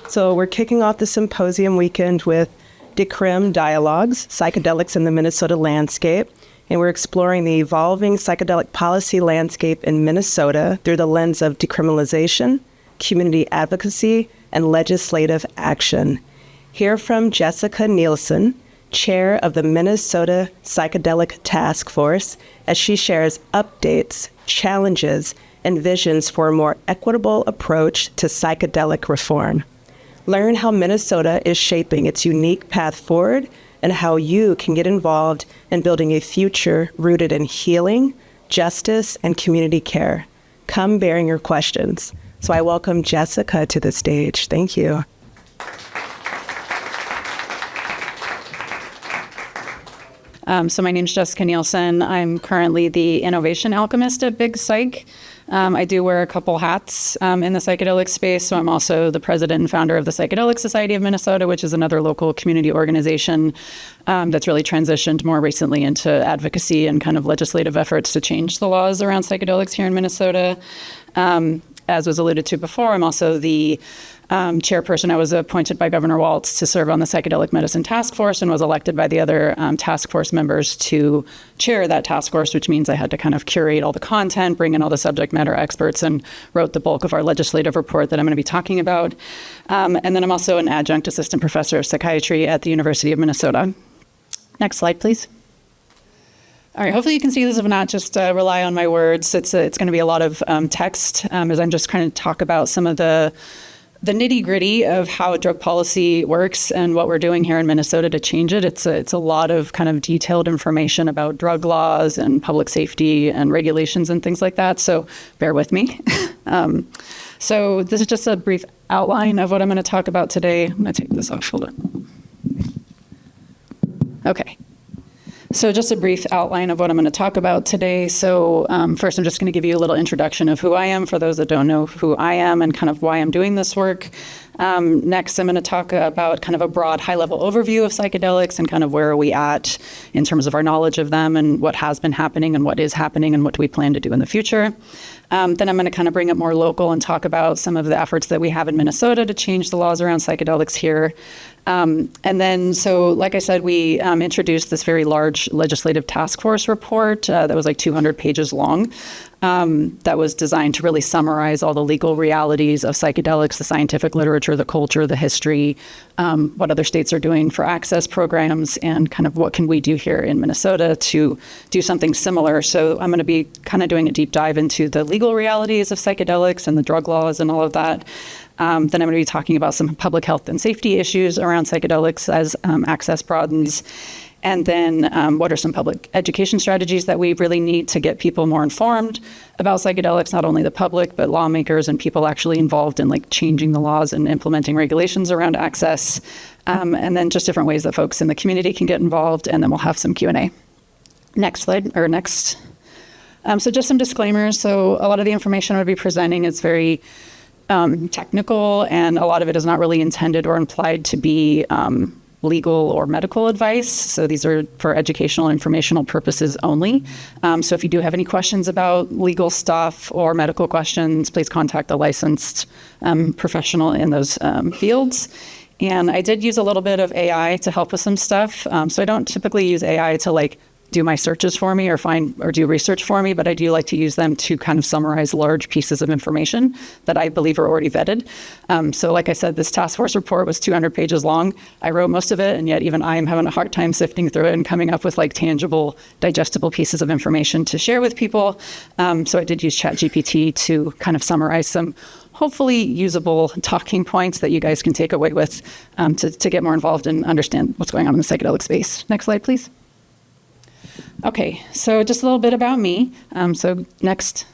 So we're kicking off the symposium weekend with DecriMN Dialogues, Psychedelics in the Minnesota Landscape. And we're exploring the evolving psychedelic policy landscape in Minnesota through the lens of decriminalization, community advocacy, and legislative action. Hear from Jessica Nielson, chair of the Minnesota Psychedelic Task Force, as she shares updates, challenges, and visions for a more equitable approach to psychedelic reform. Learn how Minnesota is shaping its unique path forward and how you can get involved in building a future rooted in healing, justice, and community care. Come bearing your questions. So I welcome Jessica to the stage. Thank you. So my name is Jessica Nielson. I'm currently the Innovation Alchemist at Big Psych. I do wear a couple hats in the psychedelic space. So I'm also the president and founder of the Psychedelic Society of Minnesota, which is another local community organization that's really transitioned more recently into advocacy and kind of legislative efforts to change the laws around psychedelics here in Minnesota. As was alluded to before, I'm also the chairperson. I was appointed by Governor Walz to serve on the Psychedelic Medicine Task Force and was elected by the other task force members to chair that task force, which means I had to kind of curate all the content, bring in all the subject matter experts, and wrote the bulk of our legislative report that I'm going to be talking about. And then I'm also an adjunct assistant professor of psychiatry at the University of Minnesota. Next slide, please. All right, hopefully you can see this. If not, just rely on my words. It's going to be a lot of text as I'm just kind of talk about some of the nitty gritty of how drug policy works and what we're doing here in Minnesota to change it. It's a lot of kind of detailed information about drug laws and public safety and regulations and things like that. So bear with me. So this is just a brief outline of what I'm going to talk about today. I'm going to take this off. Hold on. Okay. So just a brief outline of what I'm going to talk about today. So first, I'm just going to give you a little introduction of who I am for those that don't know who I am and kind of why I'm doing this work. Next, I'm going to talk about kind of a broad high-level overview of psychedelics and kind of where are we at in terms of our knowledge of them and what has been happening and what is happening and what do we plan to do in the future. Then I'm going to kind of bring it more local and talk about some of the efforts that we have in Minnesota to change the laws around psychedelics here. And then, so like I said, we introduced this very large legislative task force report that was like 200 pages long. That was designed to really summarize all the legal realities of psychedelics, the scientific literature, the culture, the history, what other states are doing for access programs, and kind of what can we do here in Minnesota to do something similar. So I'm going to be kind of doing a deep dive into the legal realities of psychedelics and the drug laws and all of that. Then I'm going to be talking about some public health and safety issues around psychedelics as access broadens. And then what are some public education strategies that we really need to get people more informed about psychedelics, not only the public, but lawmakers and people actually involved in like changing the laws and implementing regulations around access. And then just different ways that folks in the community can get involved. And then we'll have some Q&A. Next slide, or next. So just some disclaimers. So a lot of the information I'll be presenting is very technical, and a lot of it is not really intended or implied to be legal or medical advice. So these are for educational and informational purposes only. So if you do have any questions about legal stuff or medical questions, please contact a licensed professional in those fields. And I did use a little bit of AI to help with some stuff. So I don't typically use AI to like do my searches for me or do research for me, but I do like to use them to kind of summarize large pieces of information that I believe are already vetted. So like I said, this task force report was 200 pages long. I wrote most of it, and yet even I am having a hard time sifting through it and coming up with like tangible, digestible pieces of information to share with people. So I did use ChatGPT to kind of summarize some hopefully usable talking points that you guys can take away with to get more involved and understand what's going on in the psychedelic space. Next slide, please. Okay, so just a little bit about me. So next,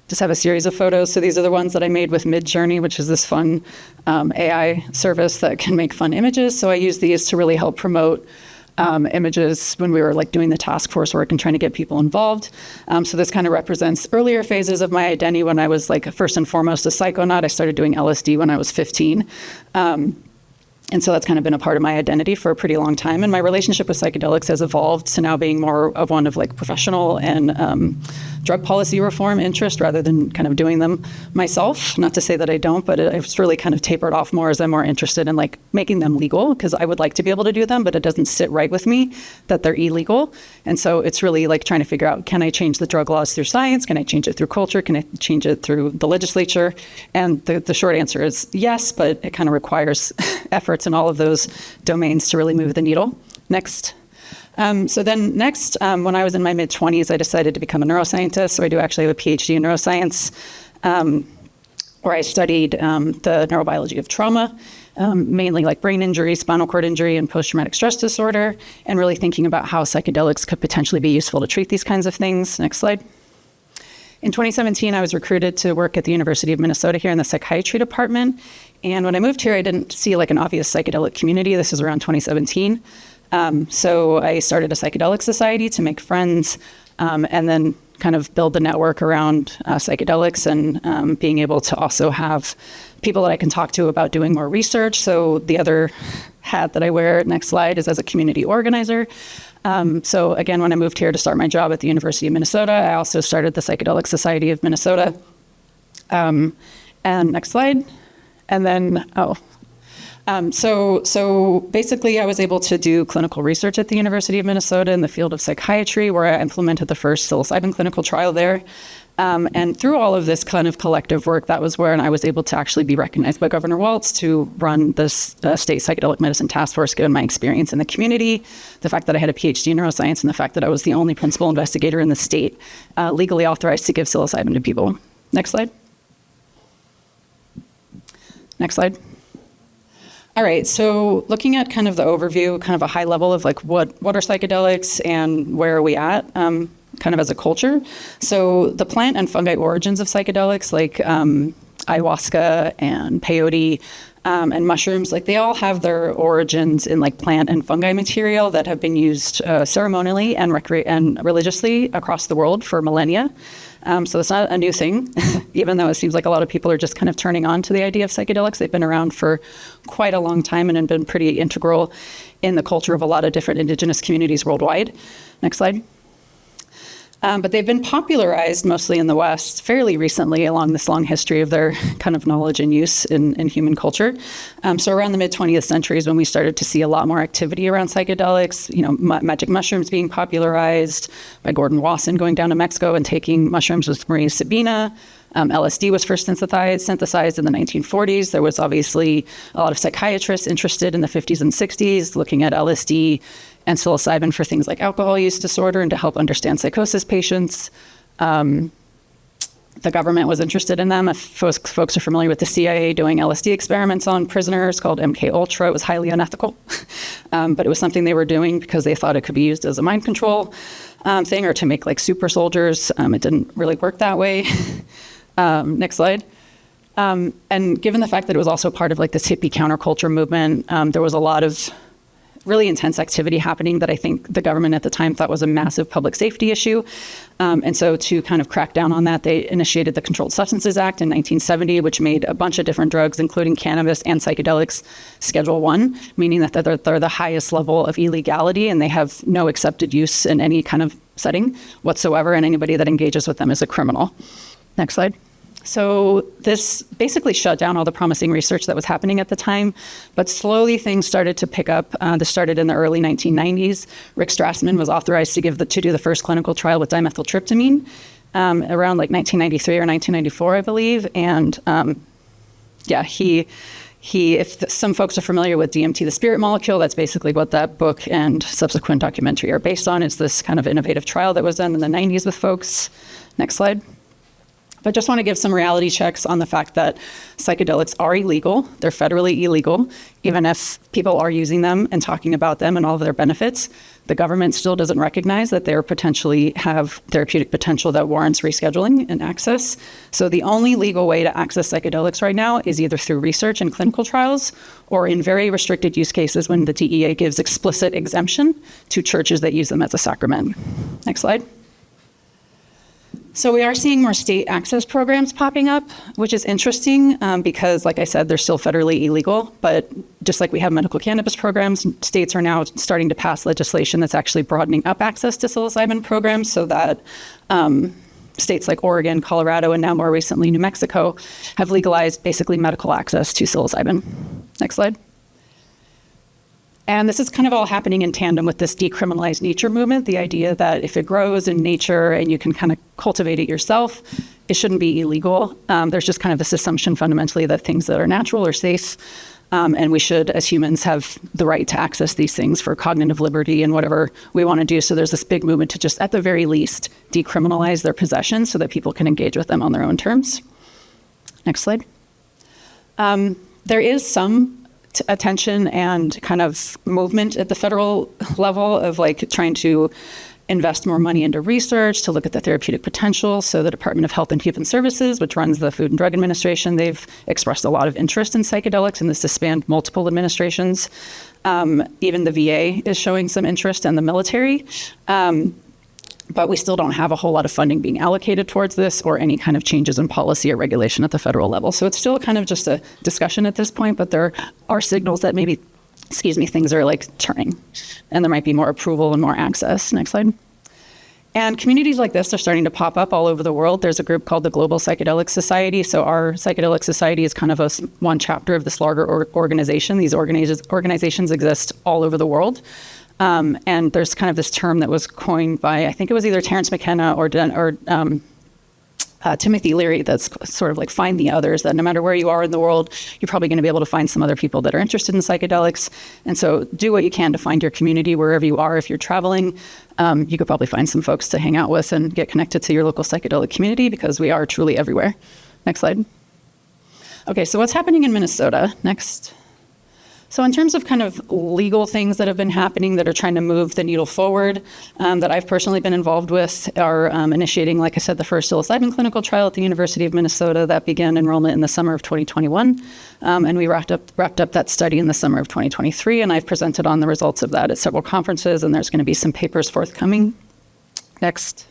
just have a series of photos. So these are the ones that I made with Midjourney, which is this fun AI service that can make fun images. So I use these to really help promote images when we were like doing the task force work and trying to get people involved. So this kind of represents earlier phases of my identity when I was like first and foremost a psychonaut. I started doing LSD when I was 15. And so that's kind of been a part of my identity for a pretty long time. And my relationship with psychedelics has evolved to now being more of one of like professional and drug policy reform interest rather than kind of doing them myself. Not to say that I don't, but it's really kind of tapered off more as I'm more interested in like making them legal, because I would like to be able to do them, but it doesn't sit right with me that they're illegal. And so it's really like trying to figure out, can I change the drug laws through science? Can I change it through culture? Can I change it through the legislature? And the short answer is yes, but it kind of requires efforts in all of those domains to really move the needle. Next. So then next, when I was in my mid-20s, I decided to become a neuroscientist. So I do actually have a PhD in neuroscience, where I studied the neurobiology of trauma, mainly like brain injury, spinal cord injury, and post-traumatic stress disorder, and really thinking about how psychedelics could potentially be useful to treat these kinds of things. Next slide. In 2017, I was recruited to work at the University of Minnesota here in the psychiatry department. And when I moved here, I didn't see like an obvious psychedelic community. This is around 2017. So I started a Psychedelic Society to make friends, and then kind of build the network around psychedelics, and being able to also have people that I can talk to about doing more research. So the other hat that I wear, next slide, is as a community organizer. So again, when I moved here to start my job at the University of Minnesota, I also started the Psychedelic Society of Minnesota. And next slide. And then, so basically I was able to do clinical research at the University of Minnesota in the field of psychiatry, where I implemented the first psilocybin clinical trial there. And through all of this kind of collective work, that was where I was able to actually be recognized by Governor Walz to run this state Psychedelic Medicine Task Force, given my experience in the community, the fact that I had a PhD in neuroscience, and the fact that I was the only principal investigator in the state legally authorized to give psilocybin to people. Next slide. Next slide. All right, so looking at kind of the overview, kind of a high level of like what are psychedelics and where are we at, kind of as a culture. So the plant and fungi origins of psychedelics, like ayahuasca and peyote and mushrooms, like they all have their origins in like plant and fungi material that have been used ceremonially and religiously across the world for millennia. So it's not a new thing, even though it seems like a lot of people are just kind of turning on to the idea of psychedelics. They've been around for quite a long time and have been pretty integral in the culture of a lot of different indigenous communities worldwide. Next slide. But they've been popularized mostly in the West fairly recently along this long history of their kind of knowledge and use in human culture. So around the mid-20th century is when we started to see a lot more activity around psychedelics, you know, magic mushrooms being popularized by Gordon Wasson going down to Mexico and taking mushrooms with Maria Sabina. LSD was first synthesized in the 1940s. There was obviously a lot of psychiatrists interested in the 50s and 60s looking at LSD and psilocybin for things like alcohol use disorder and to help understand psychosis patients. The government was interested in them. If folks are familiar with the CIA doing LSD experiments on prisoners called MK Ultra, it was highly unethical. But it was something they were doing because they thought it could be used as a mind control thing or to make like super soldiers. It didn't really work that way. Next slide. And given the fact that it was also part of like this hippie counterculture movement, there was a lot of really intense activity happening that I think the government at the time thought was a massive public safety issue. And so to kind of crack down on that, they initiated the Controlled Substances Act in 1970, which made a bunch of different drugs, including cannabis and psychedelics, Schedule I, meaning that they're the highest level of illegality and they have no accepted use in any kind of setting whatsoever, and anybody that engages with them is a criminal. Next slide. So this basically shut down all the promising research that was happening at the time, but slowly things started to pick up. This started in the early 1990s. Rick Strassman was authorized to do the first clinical trial with dimethyltryptamine around like 1993 or 1994, I believe. And if some folks are familiar with DMT, the spirit molecule, that's basically what that book and subsequent documentary are based on. It's this kind of innovative trial that was done in the 90s with folks. Next slide. But just want to give some reality checks on the fact that psychedelics are illegal. They're federally illegal. Even if people are using them and talking about them and all of their benefits, the government still doesn't recognize that they potentially have therapeutic potential that warrants rescheduling and access. So the only legal way to access psychedelics right now is either through research and clinical trials or in very restricted use cases when the DEA gives explicit exemption to churches that use them as a sacrament. Next slide. So we are seeing more state access programs popping up, which is interesting because, like I said, they're still federally illegal. But just like we have medical cannabis programs, states are now starting to pass legislation that's actually broadening up access to psilocybin programs so that states like Oregon, Colorado, and now more recently New Mexico have legalized basically medical access to psilocybin. Next slide. And this is kind of all happening in tandem with this decriminalized nature movement, the idea that if it grows in nature and you can kind of cultivate it yourself, it shouldn't be illegal. There's just kind of this assumption fundamentally that things that are natural are safe, and we should, as humans, have the right to access these things for cognitive liberty and whatever we want to do. So there's this big movement to just, at the very least, decriminalize their possession so that people can engage with them on their own terms. Next slide. There is some attention and kind of movement at the federal level of like trying to invest more money into research to look at the therapeutic potential. So the Department of Health and Human Services, which runs the Food and Drug Administration, they've expressed a lot of interest in psychedelics, and this has spanned multiple administrations. Even the VA is showing some interest, and the military. But we still don't have a whole lot of funding being allocated towards this or any kind of changes in policy or regulation at the federal level. So it's still kind of just a discussion at this point, but there are signals that maybe, things are like turning and there might be more approval and more access. Next slide. And communities like this are starting to pop up all over the world. There's a group called the Global Psychedelic Society. So our Psychedelic Society is kind of one chapter of this larger organization. These organizations exist all over the world. And there's kind of this term that was coined by, I think it was either Terence McKenna or Timothy Leary, that's sort of like find the others, that no matter where you are in the world, you're probably going to be able to find some other people that are interested in psychedelics. And so do what you can to find your community wherever you are. If you're traveling, you could probably find some folks to hang out with and get connected to your local psychedelic community because we are truly everywhere. Next slide. Okay, so what's happening in Minnesota? Next. So in terms of kind of legal things that have been happening that are trying to move the needle forward, that I've personally been involved with are initiating, like I said, the first psilocybin clinical trial at the University of Minnesota that began enrollment in the summer of 2021. And we wrapped up that study in the summer of 2023. And I've presented on the results of that at several conferences, and there's going to be some papers forthcoming. Next.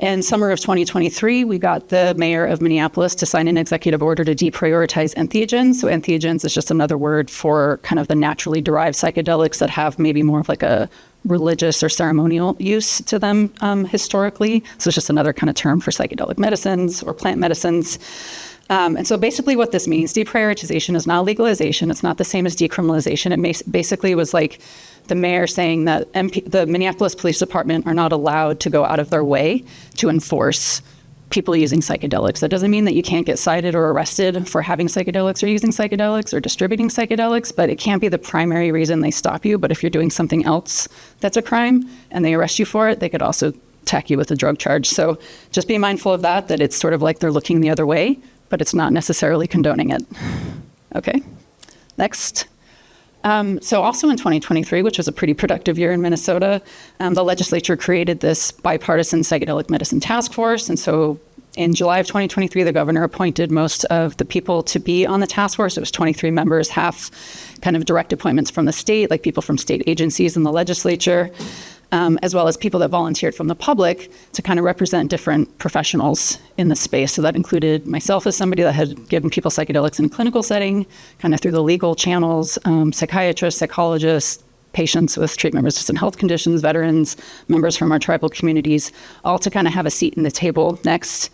In summer of 2023, we got the mayor of Minneapolis to sign an executive order to deprioritize entheogens. So entheogens is just another word for kind of the naturally derived psychedelics that have maybe more of like a religious or ceremonial use to them historically. So it's just another kind of term for psychedelic medicines or plant medicines. And so basically what this means, deprioritization is not legalization. It's not the same as decriminalization. It basically was like the mayor saying that the Minneapolis Police Department are not allowed to go out of their way to enforce people using psychedelics. That doesn't mean that you can't get cited or arrested for having psychedelics or using psychedelics or distributing psychedelics, but it can't be the primary reason they stop you. But if you're doing something else that's a crime and they arrest you for it, they could also tack you with a drug charge. So just be mindful of that it's sort of like they're looking the other way, but it's not necessarily condoning it. Okay, next. So also in 2023, which was a pretty productive year in Minnesota, the legislature created this bipartisan Psychedelic Medicine Task Force. And so in July of 2023, the governor appointed most of the people to be on the task force. It was 23 members, half kind of direct appointments from the state, like people from state agencies and the legislature, as well as people that volunteered from the public to kind of represent different professionals in the space. So that included myself as somebody that had given people psychedelics in a clinical setting, kind of through the legal channels, psychiatrists, psychologists, patients with treatment-resistant health conditions, veterans, members from our tribal communities, all to kind of have a seat in the table next.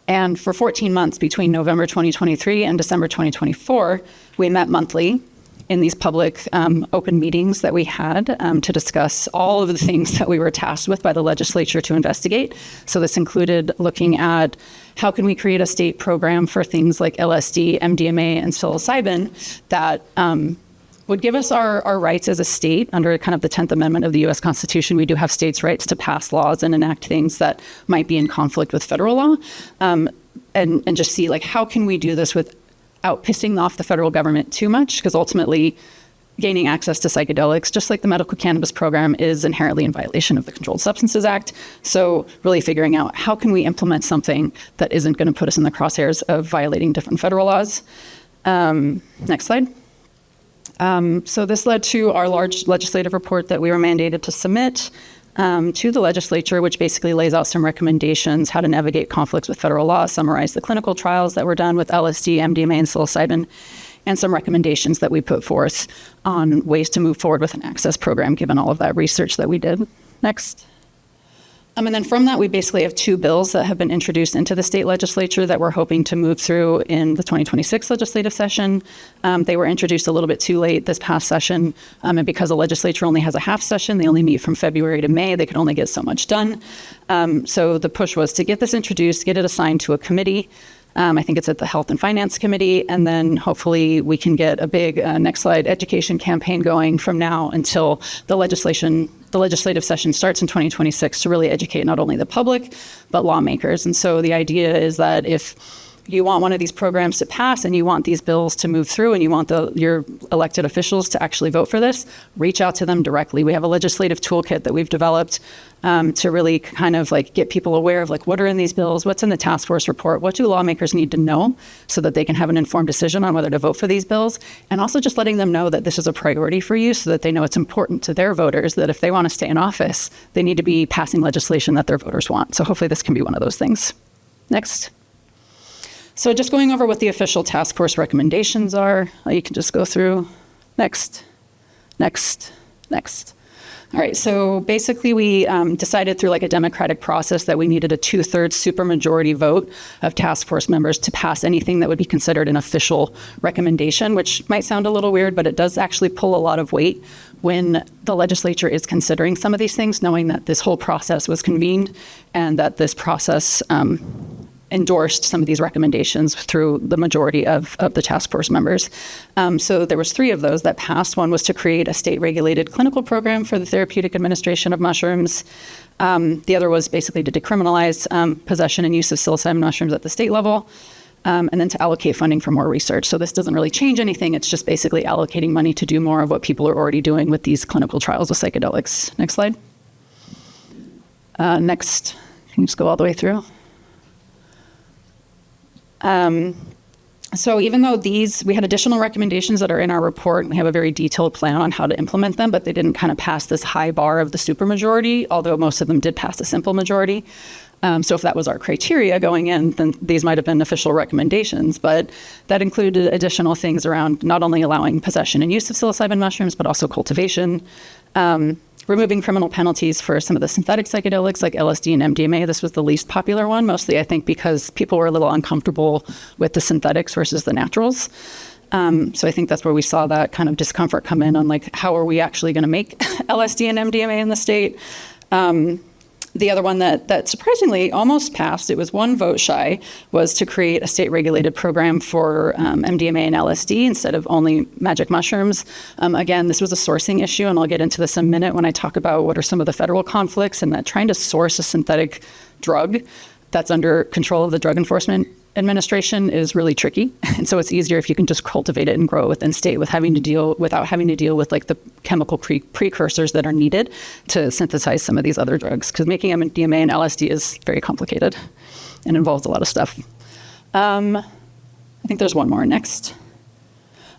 And for 14 months between November 2023 and December 2024, we met monthly in these public open meetings that we had to discuss all of the things that we were tasked with by the legislature to investigate. So this included looking at how can we create a state program for things like LSD, MDMA, and psilocybin that would give us our rights as a state under kind of the 10th Amendment of the U.S. Constitution. We do have states' rights to pass laws and enact things that might be in conflict with federal law, and just see like how can we do this without pissing off the federal government too much, because ultimately gaining access to psychedelics, just like the medical cannabis program, is inherently in violation of the Controlled Substances Act. So really figuring out how can we implement something that isn't going to put us in the crosshairs of violating different federal laws. Next slide. So this led to our large legislative report that we were mandated to submit to the legislature, which basically lays out some recommendations, how to navigate conflicts with federal law, summarize the clinical trials that were done with LSD, MDMA, and psilocybin and some recommendations that we put forth on ways to move forward with an access program, given all of that research that we did. Next. And then from that, we basically have 2 bills that have been introduced into the state legislature that we're hoping to move through in the 2026 legislative session. They were introduced a little bit too late this past session, and because the legislature only has a half session, they only meet from February to May, they could only get so much done. So the push was to get this introduced, get it assigned to a committee. I think it's at the Health and Finance Committee, and then hopefully we can get a big, next slide, education campaign going from now until the legislative session starts in 2026 to really educate not only the public, but lawmakers. And so the idea is that if you want one of these programs to pass and you want these bills to move through and you want your elected officials to actually vote for this, reach out to them directly. We have a legislative toolkit that we've developed to really kind of like get people aware of like what are in these bills, what's in the task force report, what do lawmakers need to know so that they can have an informed decision on whether to vote for these bills, and also just letting them know that this is a priority for you so that they know it's important to their voters that if they want to stay in office, they need to be passing legislation that their voters want. So hopefully this can be one of those things. Next. So just going over what the official task force recommendations are, you can just go through. Next, next, next. All right, so basically we decided through like a democratic process that we needed a 2/3 supermajority vote of task force members to pass anything that would be considered an official recommendation, which might sound a little weird, but it does actually pull a lot of weight when the legislature is considering some of these things, knowing that this whole process was convened and that this process endorsed some of these recommendations through the majority of the task force members. So there was 3 of those that passed. One was to create a state-regulated clinical program for the therapeutic administration of mushrooms. The other was basically to decriminalize possession and use of psilocybin mushrooms at the state level, and then to allocate funding for more research. So this doesn't really change anything. It's just basically allocating money to do more of what people are already doing with these clinical trials with psychedelics. Next slide. Next. Can you just go all the way through? So even though we had additional recommendations that are in our report, and we have a very detailed plan on how to implement them, but they didn't kind of pass this high bar of the supermajority, although most of them did pass the simple majority. So if that was our criteria going in, then these might have been official recommendations, but that included additional things around not only allowing possession and use of psilocybin mushrooms, but also cultivation, removing criminal penalties for some of the synthetic psychedelics like LSD and MDMA. This was the least popular one, mostly I think because people were a little uncomfortable with the synthetics versus the naturals. So I think that's where we saw that kind of discomfort come in on like, how are we actually going to make LSD and MDMA in the state? The other one that surprisingly almost passed, it was 1 vote shy, was to create a state-regulated program for MDMA and LSD instead of only magic mushrooms. Again, this was a sourcing issue, and I'll get into this in a minute when I talk about what are some of the federal conflicts and that trying to source a synthetic drug that's under control of the Drug Enforcement Administration is really tricky. And so it's easier if you can just cultivate it and grow it within state without having to deal with like the chemical precursors that are needed to synthesize some of these other drugs. Because making MDMA and LSD is very complicated and involves a lot of stuff. I think there's one more next.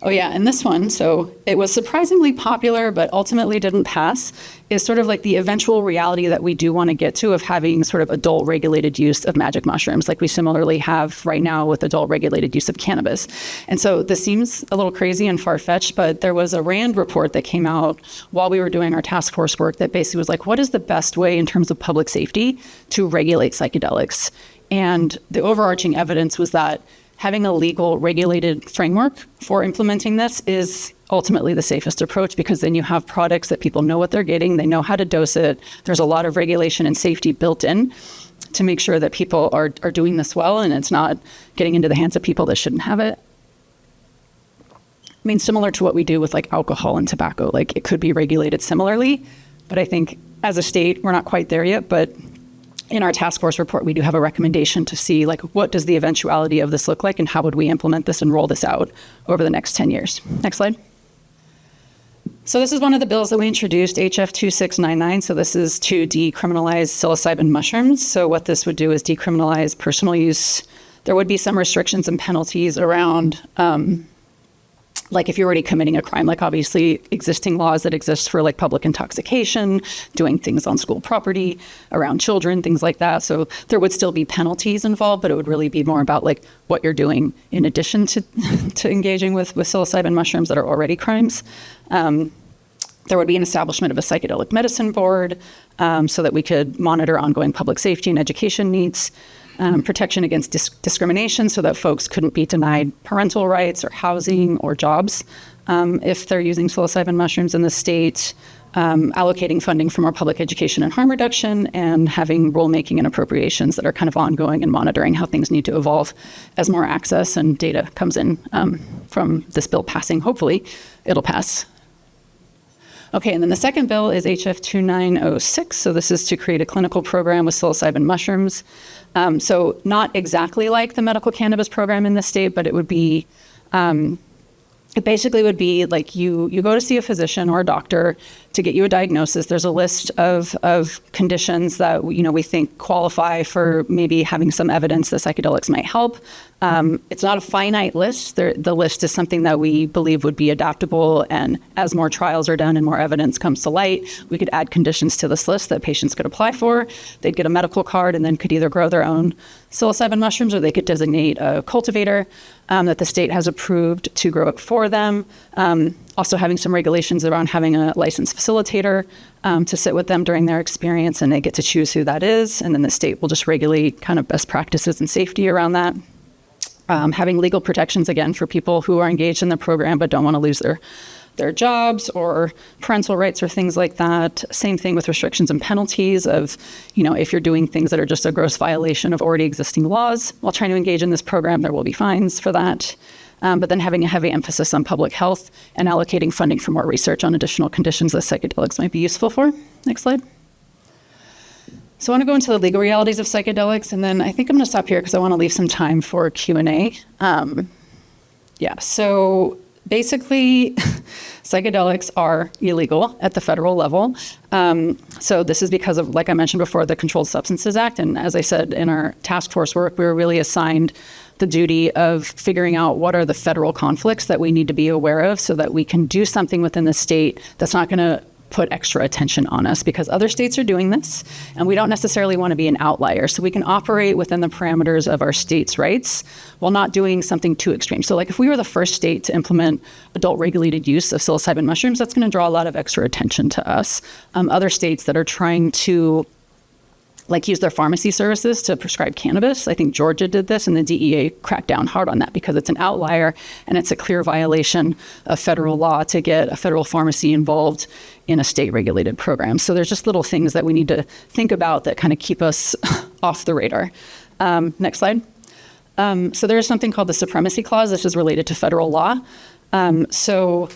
Oh yeah, and this one, so it was surprisingly popular, but ultimately didn't pass, is sort of like the eventual reality that we do want to get to of having sort of adult regulated use of magic mushrooms, like we similarly have right now with adult regulated use of cannabis. And so this seems a little crazy and far-fetched, but there was a RAND report that came out while we were doing our task force work that basically was like, what is the best way in terms of public safety to regulate psychedelics? And the overarching evidence was that having a legal regulated framework for implementing this is ultimately the safest approach, because then you have products that people know what they're getting, they know how to dose it. There's a lot of regulation and safety built in to make sure that people are doing this well and it's not getting into the hands of people that shouldn't have it. I mean, similar to what we do with like alcohol and tobacco, like it could be regulated similarly, but I think as a state, we're not quite there yet, but in our task force report, we do have a recommendation to see like what does the eventuality of this look like and how would we implement this and roll this out over the next 10 years. Next slide. So this is one of the bills that we introduced, HF 2699. So this is to decriminalize psilocybin mushrooms. So what this would do is decriminalize personal use. There would be some restrictions and penalties around like if you're already committing a crime, like obviously existing laws that exist for like public intoxication, doing things on school property, around children, things like that. So there would still be penalties involved, but it would really be more about like what you're doing in addition to engaging with psilocybin mushrooms that are already crimes. There would be an establishment of a psychedelic medicine board so that we could monitor ongoing public safety and education needs. Protection against discrimination so that folks couldn't be denied parental rights or housing or jobs if they're using psilocybin mushrooms in the state, allocating funding for more public education and harm reduction, and having rulemaking and appropriations that are kind of ongoing and monitoring how things need to evolve as more access and data comes in from this bill passing. Hopefully, it'll pass. Okay, and then the second bill is HF 2906. So this is to create a clinical program with psilocybin mushrooms. So not exactly like the medical cannabis program in the state, but it would be, it basically would be like you go to see a physician or a doctor to get you a diagnosis. There's a list of conditions that we think qualify for maybe having some evidence that psychedelics might help. It's not a finite list. The list is something that we believe would be adaptable, and as more trials are done and more evidence comes to light, we could add conditions to this list that patients could apply for. They'd get a medical card and then could either grow their own psilocybin mushrooms, or they could designate a cultivator that the state has approved to grow it for them. Also having some regulations around having a licensed facilitator to sit with them during their experience, and they get to choose who that is, and then the state will just regulate kind of best practices and safety around that. Having legal protections, again, for people who are engaged in the program but don't want to lose their jobs or parental rights or things like that. Same thing with restrictions and penalties of, if you're doing things that are just a gross violation of already existing laws while trying to engage in this program, there will be fines for that. But then having a heavy emphasis on public health and allocating funding for more research on additional conditions that psychedelics might be useful for. Next slide. So I want to go into the legal realities of psychedelics, and then I think I'm going to stop here because I want to leave some time for Q&A. So basically, psychedelics are illegal at the federal level. So this is because of, like I mentioned before, the Controlled Substances Act. And as I said, in our task force work, we were really assigned the duty of figuring out what are the federal conflicts that we need to be aware of so that we can do something within the state that's not going to put extra attention on us, because other states are doing this and we don't necessarily want to be an outlier. So we can operate within the parameters of our state's rights while not doing something too extreme. So like if we were the first state to implement adult regulated use of psilocybin mushrooms, that's going to draw a lot of extra attention to us. Other states that are trying to use their pharmacy services to prescribe cannabis. I think Georgia did this, and the DEA cracked down hard on that because it's an outlier and it's a clear violation of federal law to get a federal pharmacy involved in a state-regulated program. So there's just little things that we need to think about that kind of keep us off the radar. Next slide. So there is something called the Supremacy Clause. This is related to federal law. So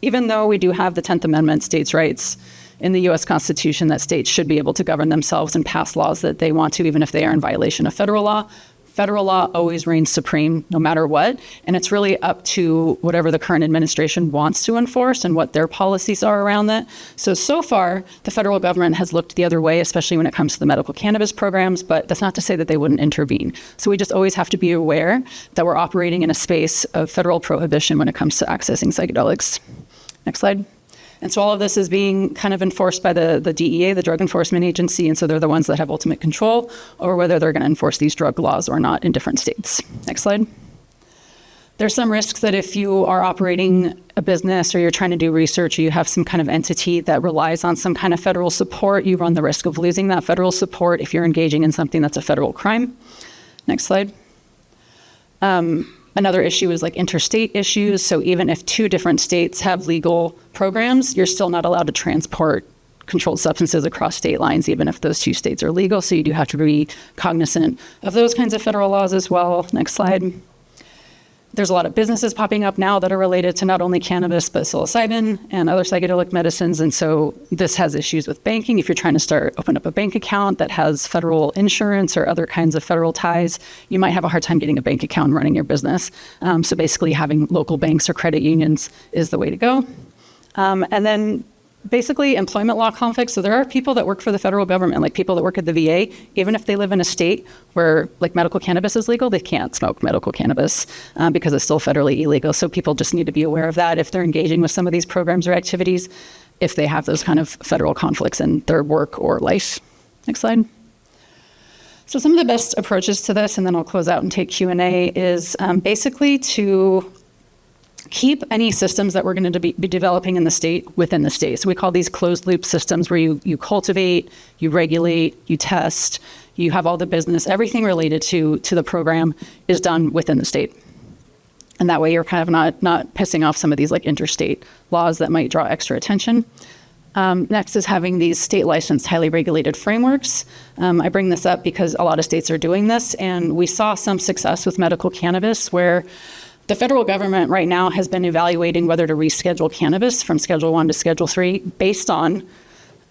even though we do have the 10th Amendment, states' rights, in the U.S. Constitution, that states should be able to govern themselves and pass laws that they want to, even if they are in violation of federal law. Federal law always reigns supreme no matter what, and it's really up to whatever the current administration wants to enforce and what their policies are around that. So far, the federal government has looked the other way, especially when it comes to the medical cannabis programs, but that's not to say that they wouldn't intervene. So we just always have to be aware that we're operating in a space of federal prohibition when it comes to accessing psychedelics. Next slide. And so all of this is being kind of enforced by the DEA, the Drug Enforcement Agency, and so they're the ones that have ultimate control over whether they're going to enforce these drug laws or not in different states. Next slide. There's some risks that if you are operating a business or you're trying to do research or you have some kind of entity that relies on some kind of federal support, you run the risk of losing that federal support if you're engaging in something that's a federal crime. Next slide. Another issue is like interstate issues. So even if two different states have legal programs, you're still not allowed to transport controlled substances across state lines, even if those two states are legal. So you do have to be cognizant of those kinds of federal laws as well. Next slide. There's a lot of businesses popping up now that are related to not only cannabis, but psilocybin and other psychedelic medicines. And so this has issues with banking. If you're trying to open up a bank account that has federal insurance or other kinds of federal ties, you might have a hard time getting a bank account and running your business. So basically having local banks or credit unions is the way to go. And then basically employment law conflicts. So there are people that work for the federal government, like people that work at the VA, even if they live in a state where like medical cannabis is legal, they can't smoke medical cannabis because it's still federally illegal. So people just need to be aware of that if they're engaging with some of these programs or activities, if they have those kind of federal conflicts in their work or life. Next slide. So some of the best approaches to this, and then I'll close out and take Q&A, is basically to keep any systems that we're going to be developing in the state within the state. So we call these closed loop systems where you cultivate, you regulate, you test, you have all the business, everything related to the program is done within the state. And that way you're kind of not pissing off some of these like interstate laws that might draw extra attention. Next is having these state licensed, highly regulated frameworks. I bring this up because a lot of states are doing this, and we saw some success with medical cannabis where the federal government right now has been evaluating whether to reschedule cannabis from Schedule 1 to Schedule 3 based on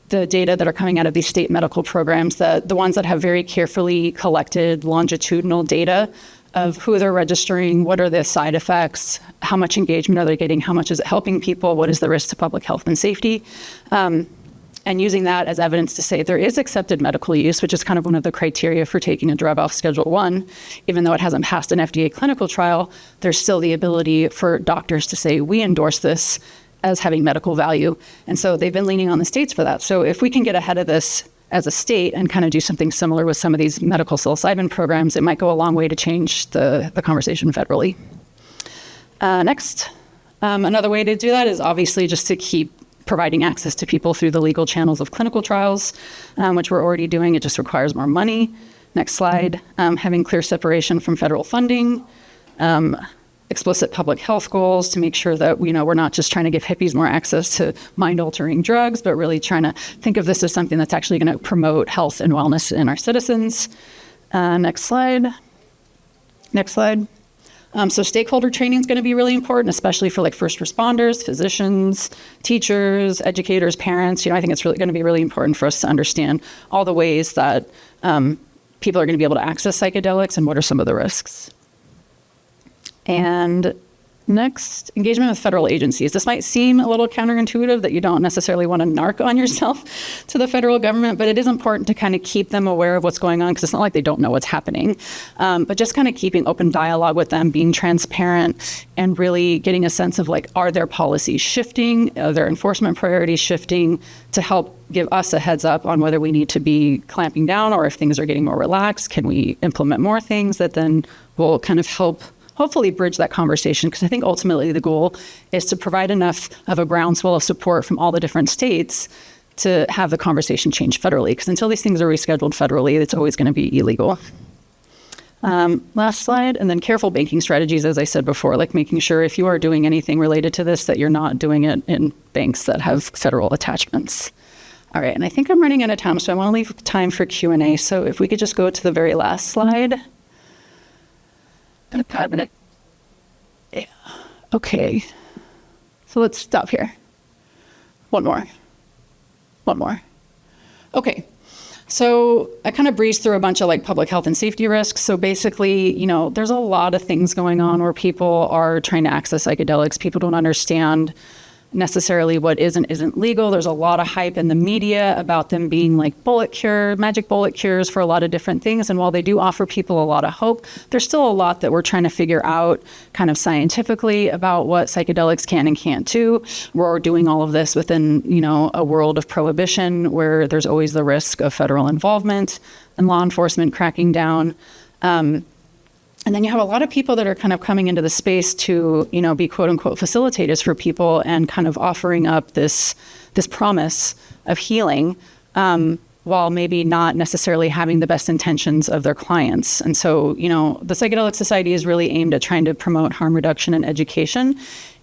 the data that are coming out of these state medical programs, the ones that have very carefully collected longitudinal data of who they're registering, what are the side effects, how much engagement are they getting, how much is it helping people, what is the risk to public health and safety, and using that as evidence to say there is accepted medical use, which is kind of one of the criteria for taking a drug off Schedule 1. Even though it hasn't passed an FDA clinical trial, there's still the ability for doctors to say, we endorse this as having medical value. And so they've been leaning on the states for that. So if we can get ahead of this as a state and kind of do something similar with some of these medical psilocybin programs, it might go a long way to change the conversation federally. Next, another way to do that is obviously just to keep providing access to people through the legal channels of clinical trials, which we're already doing. It just requires more money. Next slide, having clear separation from federal funding, explicit public health goals to make sure that we're not just trying to give hippies more access to mind-altering drugs, but really trying to think of this as something that's actually going to promote health and wellness in our citizens. Next slide. Next slide. So stakeholder training is going to be really important, especially for like first responders, physicians, teachers, educators, parents. I think it's really going to be really important for us to understand all the ways that people are going to be able to access psychedelics and what are some of the risks. And next, engagement with federal agencies. This might seem a little counterintuitive that you don't necessarily want to narc on yourself to the federal government, but it is important to kind of keep them aware of what's going on because it's not like they don't know what's happening. But just kind of keeping open dialogue with them, being transparent, and really getting a sense of like, are their policies shifting? Are their enforcement priorities shifting to help give us a heads up on whether we need to be clamping down or if things are getting more relaxed? Can we implement more things that then will kind of help hopefully bridge that conversation, because I think ultimately the goal is to provide enough of a groundswell of support from all the different states to have the conversation change federally, because until these things are rescheduled federally, it's always going to be illegal. Last slide, and then careful banking strategies, as I said before, like making sure if you are doing anything related to this, that you're not doing it in banks that have federal attachments. All right, and I think I'm running out of time, so I want to leave time for Q&A. So if we could just go to the very last slide. Yeah. Okay. So let's stop here. One more. Okay. So I kind of breezed through a bunch of like public health and safety risks. So basically, there's a lot of things going on where people are trying to access psychedelics. People don't understand necessarily what is and isn't legal. There's a lot of hype in the media about them being like magic bullet cures for a lot of different things. And while they do offer people a lot of hope, there's still a lot that we're trying to figure out kind of scientifically about what psychedelics can and can't do. We're doing all of this within, a world of prohibition where there's always the risk of federal involvement and law enforcement cracking down. And then you have a lot of people that are kind of coming into the space to, be quote unquote facilitators for people and kind of offering up this promise of healing, while maybe not necessarily having the best intentions of their clients. And so, the Psychedelic Society is really aimed at trying to promote harm reduction and education.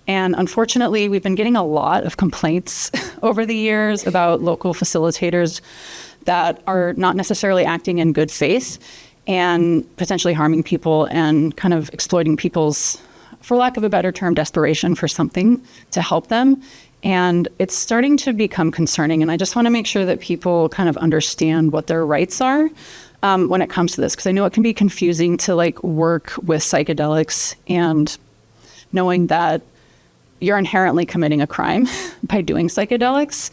And unfortunately, we've been getting a lot of complaints over the years about local facilitators that are not necessarily acting in good faith and potentially harming people and kind of exploiting people's, for lack of a better term, desperation for something to help them. And it's starting to become concerning. And I just want to make sure that people kind of understand what their rights are when it comes to this, because I know it can be confusing to like work with psychedelics and knowing that you're inherently committing a crime by doing psychedelics.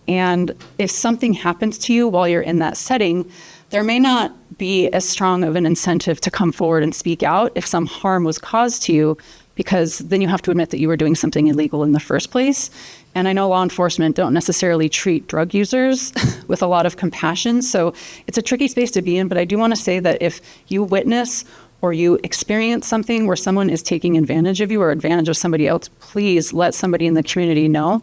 And if something happens to you while you're in that setting, there may not be as strong of an incentive to come forward and speak out if some harm was caused to you, because then you have to admit that you were doing something illegal in the first place. And I know law enforcement don't necessarily treat drug users with a lot of compassion, so it's a tricky space to be in. But I do want to say that if you witness or you experience something where someone is taking advantage of you or advantage of somebody else, please let somebody in the community know,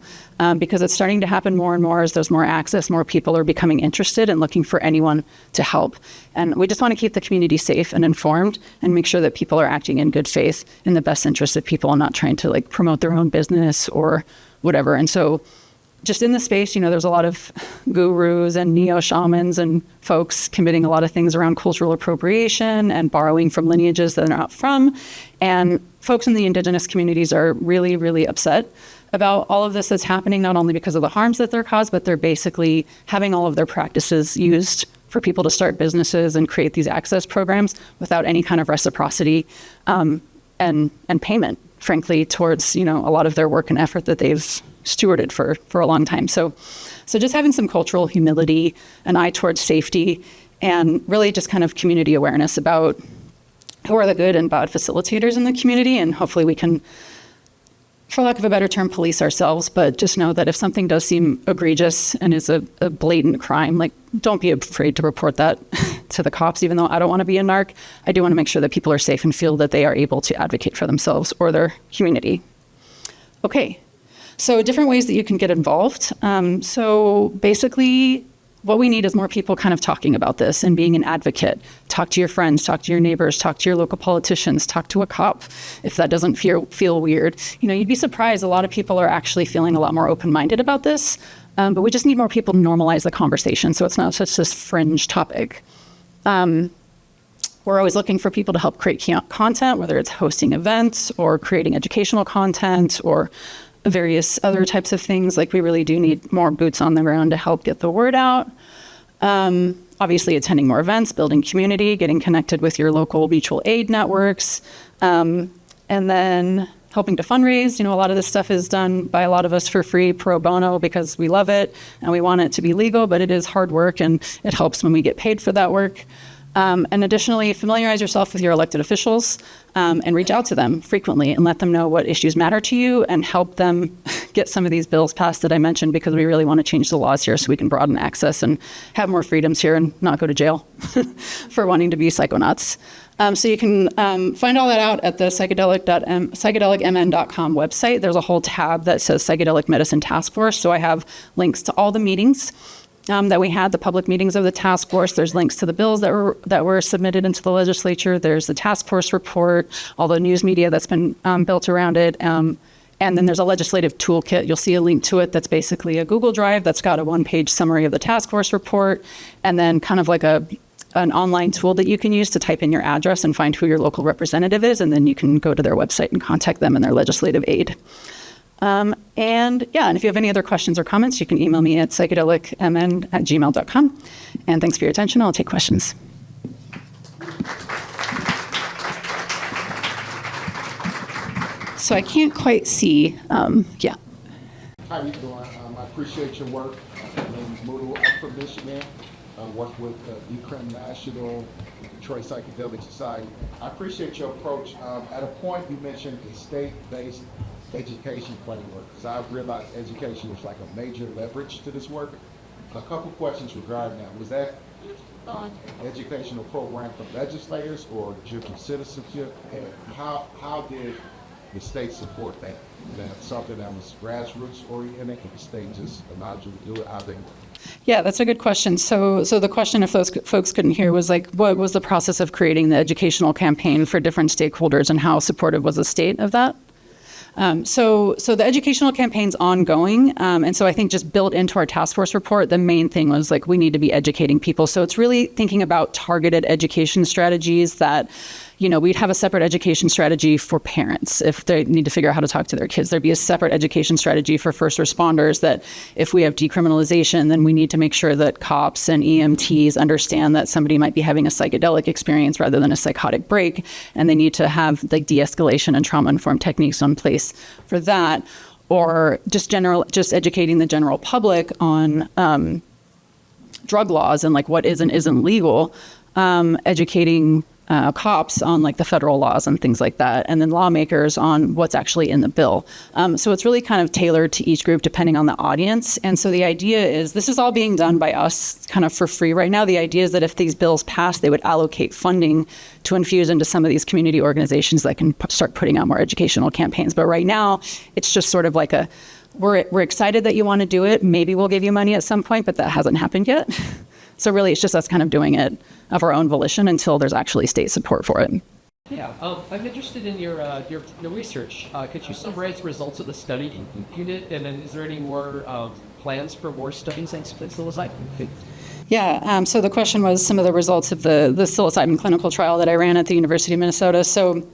because it's starting to happen more and more as there's more access, more people are becoming interested and looking for anyone to help. And we just want to keep the community safe and informed and make sure that people are acting in good faith in the best interest of people and not trying to like promote their own business or whatever. And so just in the space, there's a lot of gurus and neo-shamans and folks committing a lot of things around cultural appropriation and borrowing from lineages that they're not from. And folks in the indigenous communities are really, really upset about all of this that's happening, not only because of the harms that they're caused, but they're basically having all of their practices used for people to start businesses and create these access programs without any kind of reciprocity and payment, frankly, towards, a lot of their work and effort that they've stewarded for a long time. So just having some cultural humility, an eye towards safety, and really just kind of community awareness about who are the good and bad facilitators in the community. And hopefully we can, for lack of a better term, police ourselves, but just know that if something does seem egregious and is a blatant crime, like, don't be afraid to report that to the cops. Even though I don't want to be a narc, I do want to make sure that people are safe and feel that they are able to advocate for themselves or their community. Okay. So different ways that you can get involved. So basically, what we need is more people kind of talking about this and being an advocate. Talk to your friends, talk to your neighbors, talk to your local politicians, talk to a cop if that doesn't feel weird. You'd be surprised. A lot of people are actually feeling a lot more open-minded about this, but we just need more people to normalize the conversation so it's not such this fringe topic. We're always looking for people to help create content, whether it's hosting events or creating educational content or various other types of things. Like, we really do need more boots on the ground to help get the word out. Obviously, attending more events, building community, getting connected with your local mutual aid networks, and then helping to fundraise. A lot of this stuff is done by a lot of us for free, pro bono, because we love it and we want it to be legal, but it is hard work and it helps when we get paid for that work. And additionally, familiarize yourself with your elected officials and reach out to them frequently and let them know what issues matter to you and help them get some of these bills passed that I mentioned, because we really want to change the laws here so we can broaden access and have more freedoms here and not go to jail for wanting to be psychonauts. So you can find all that out at the psychedelicmn.com website. There's a whole tab that says Psychedelic Medicine Task Force. So I have links to all the meetings that we had, the public meetings of the task force. There's links to the bills that were submitted into the legislature. There's the task force report, all the news media that's been built around it. And then there's a legislative toolkit. You'll see a link to it that's basically a Google Drive that's got a one-page summary of the task force report, and then kind of like an online tool that you can use to type in your address and find who your local representative is, and then you can go to their website and contact them and their legislative aid. And if you have any other questions or comments, you can email me at psychedelicmn@gmail.com. And thanks for your attention. I'll take questions. So I can't quite see. How you doing? I appreciate your work. My name is Moodle. I'm from Michigan. I work with DecriMN, Detroit Psychedelic Society. I appreciate your approach. At a point, you mentioned a state-based education framework, because I realized education was like a major leverage to this work. A couple questions regarding that. Was that educational program from legislators or from citizenship? And how did the state support that? That's something that was grassroots oriented, and the state just allowed you to do it? How they? Yeah, that's a good question. So the question, if those folks couldn't hear, was like, what was the process of creating the educational campaign for different stakeholders, and how supportive was the state of that? So the educational campaign's ongoing. And so I think just built into our task force report, the main thing was like, we need to be educating people. So it's really thinking about targeted education strategies that, we'd have a separate education strategy for parents if they need to figure out how to talk to their kids. There'd be a separate education strategy for first responders that if we have decriminalization, then we need to make sure that cops and EMTs understand that somebody might be having a psychedelic experience rather than a psychotic break, and they need to have like de-escalation and trauma-informed techniques in place for that. Or just educating the general public on drug laws and like what is and isn't legal, educating cops on like the federal laws and things like that, and then lawmakers on what's actually in the bill. So it's really kind of tailored to each group depending on the audience. And so the idea is this is all being done by us kind of for free right now. The idea is that if these bills pass, they would allocate funding to infuse into some of these community organizations that can start putting out more educational campaigns. But right now, it's just sort of like we're excited that you want to do it. Maybe we'll give you money at some point, but that hasn't happened yet. So really, it's just us kind of doing it of our own volition until there's actually state support for it. Yeah, I'm interested in your research. Could you summarize the results of the study you did, and then is there any more plans for more studies on psilocybin? Yeah, so the question was some of the results of the psilocybin clinical trial that I ran at the University of Minnesota. So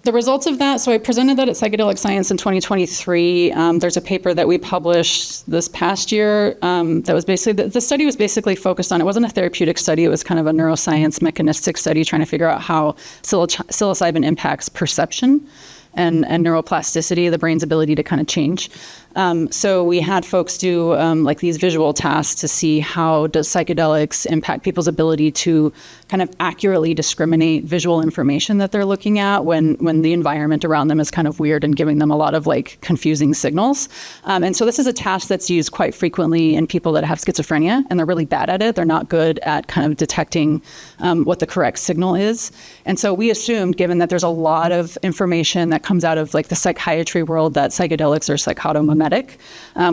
the results of that, so I presented that at Psychedelic Science in 2023. There's a paper that we published this past year that was basically, the study was basically focused on, it wasn't a therapeutic study, it was kind of a neuroscience mechanistic study trying to figure out how psilocybin impacts perception and neuroplasticity, the brain's ability to kind of change. So we had folks do like these visual tasks to see how does psychedelics impact people's ability to kind of accurately discriminate visual information that they're looking at when the environment around them is kind of weird and giving them a lot of like confusing signals. And so this is a task that's used quite frequently in people that have schizophrenia, and they're really bad at it. They're not good at kind of detecting what the correct signal is. And so we assumed, given that there's a lot of information that comes out of like the psychiatry world, that psychedelics are psychotomimetic,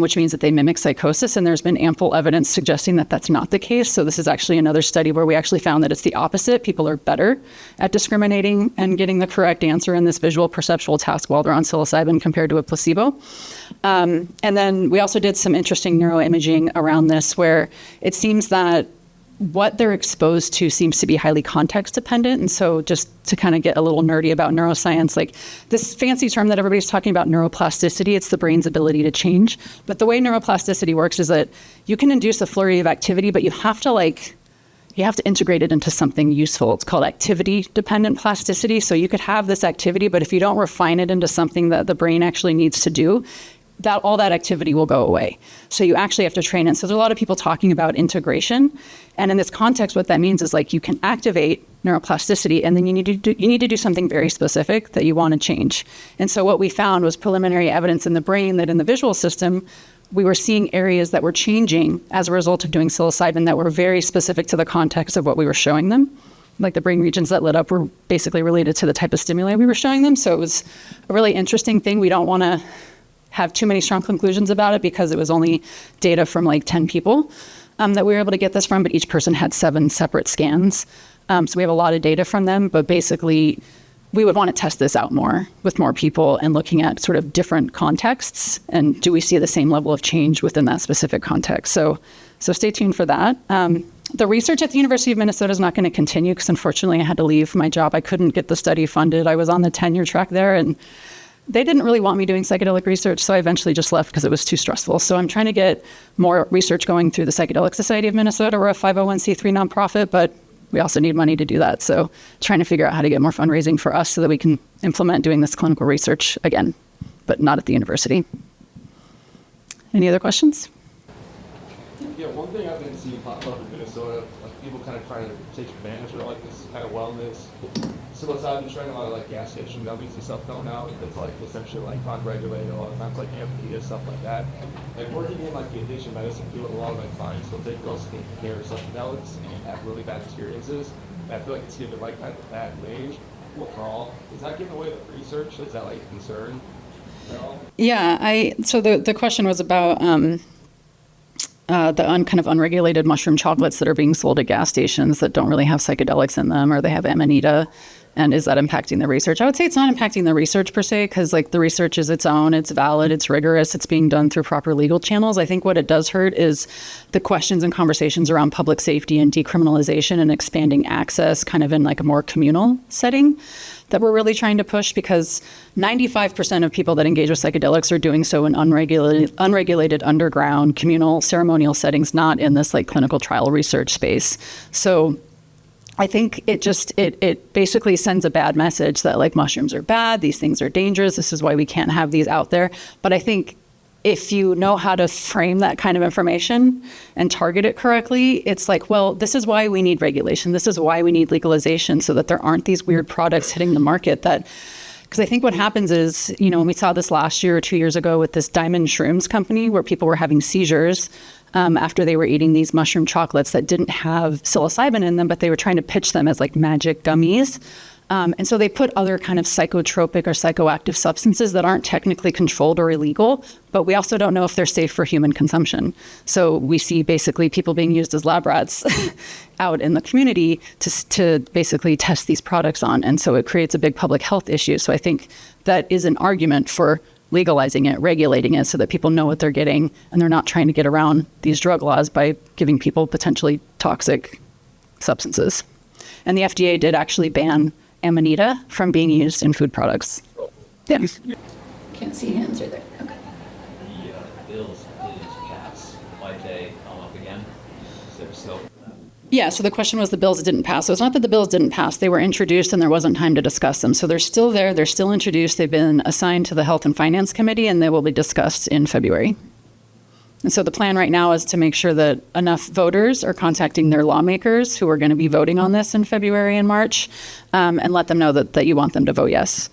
which means that they mimic psychosis, and there's been ample evidence suggesting that that's not the case. So this is actually another study where we actually found that it's the opposite. People are better at discriminating and getting the correct answer in this visual perceptual task while they're on psilocybin compared to a placebo. And then we also did some interesting neuroimaging around this, where it seems that what they're exposed to seems to be highly context dependent. And so just to kind of get a little nerdy about neuroscience, like this fancy term that everybody's talking about, neuroplasticity, it's the brain's ability to change. But the way neuroplasticity works is that you can induce a flurry of activity, but you have to integrate it into something useful. It's called activity-dependent plasticity. So you could have this activity, but if you don't refine it into something that the brain actually needs to do, that all that activity will go away. So you actually have to train it. So there's a lot of people talking about integration. And in this context, what that means is like you can activate neuroplasticity, and then you need to do something very specific that you want to change. And so what we found was preliminary evidence in the brain that in the visual system, we were seeing areas that were changing as a result of doing psilocybin that were very specific to the context of what we were showing them. Like the brain regions that lit up were basically related to the type of stimuli we were showing them. So it was a really interesting thing. We don't want to have too many strong conclusions about it because it was only data from like 10 people that we were able to get this from, but each person had 7 separate scans. So we have a lot of data from them, but basically we would want to test this out more with more people and looking at sort of different contexts, and do we see the same level of change within that specific context? So stay tuned for that. The research at the University of Minnesota is not going to continue because unfortunately I had to leave my job. I couldn't get the study funded. I was on the tenure track there, and they didn't really want me doing psychedelic research, so I eventually just left because it was too stressful. So I'm trying to get more research going through the Psychedelic Society of Minnesota. We're a 501c3 nonprofit, but we also need money to do that. So trying to figure out how to get more fundraising for us so that we can implement doing this clinical research again, but not at the university. Any other questions? Yeah, one thing I've been seeing pop up in Minnesota, like people kind of trying to take advantage of like this kind of wellness. Psilocybin, trying a lot of like gas station gummies and stuff going out. It's like essentially like unregulated, a lot of times like amphetamine, stuff like that. Like working in like the addiction medicine field, a lot of my clients will take those skincare psychedelics and have really bad experiences. And I feel like it's given like kind of bad range. Overall, is that giving away the research? Is that like a concern at all? Yeah, so the question was about the kind of unregulated mushroom chocolates that are being sold at gas stations that don't really have psychedelics in them, or they have amanita And is that impacting the research? I would say it's not impacting the research per se, because like the research is its own, it's valid, it's rigorous, it's being done through proper legal channels. I think what it does hurt is the questions and conversations around public safety and decriminalization and expanding access kind of in like a more communal setting that we're really trying to push, because 95% of people that engage with psychedelics are doing so in unregulated underground communal ceremonial settings, not in this like clinical trial research space. So I think it basically sends a bad message that like mushrooms are bad, these things are dangerous, this is why we can't have these out there. But I think if you know how to frame that kind of information and target it correctly, it's like, well, this is why we need regulation. This is why we need legalization, so that there aren't these weird products hitting the market that, because I think what happens is, you know, and we saw this last year or 2 years ago with this Diamond Shrooms company where people were having seizures after they were eating these mushroom chocolates that didn't have psilocybin in them, but they were trying to pitch them as like magic gummies. And so they put other kind of psychotropic or psychoactive substances that aren't technically controlled or illegal, but we also don't know if they're safe for human consumption. So we see basically people being used as lab rats out in the community to basically test these products on. And so it creates a big public health issue. So I think that is an argument for legalizing it, regulating it, so that people know what they're getting and they're not trying to get around these drug laws by giving people potentially toxic substances. And the FDA did actually ban Amanita from being used in food products. Yeah. Can't see hands right there. Okay. The bills did pass. Why'd they come up again? Is there still? Yeah, so the question was the bills didn't pass. So it's not that the bills didn't pass. They were introduced and there wasn't time to discuss them. So they're still there. They're still introduced. They've been assigned to the Health and Finance Committee and they will be discussed in February. And so the plan right now is to make sure that enough voters are contacting their lawmakers who are going to be voting on this in February and March, and let them know that you want them to vote yes.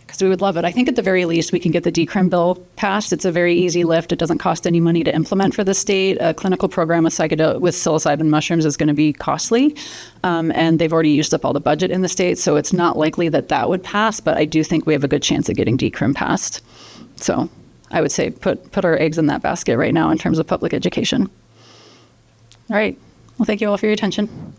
Because we would love it. I think at the very least we can get the DecriMN bill passed. It's a very easy lift. It doesn't cost any money to implement for the state. A clinical program with psilocybin mushrooms is going to be costly, and they've already used up all the budget in the state, so it's not likely that would pass, but I do think we have a good chance of getting DecriMN passed. So I would say put our eggs in that basket right now in terms of public education. All right. Well, thank you all for your attention.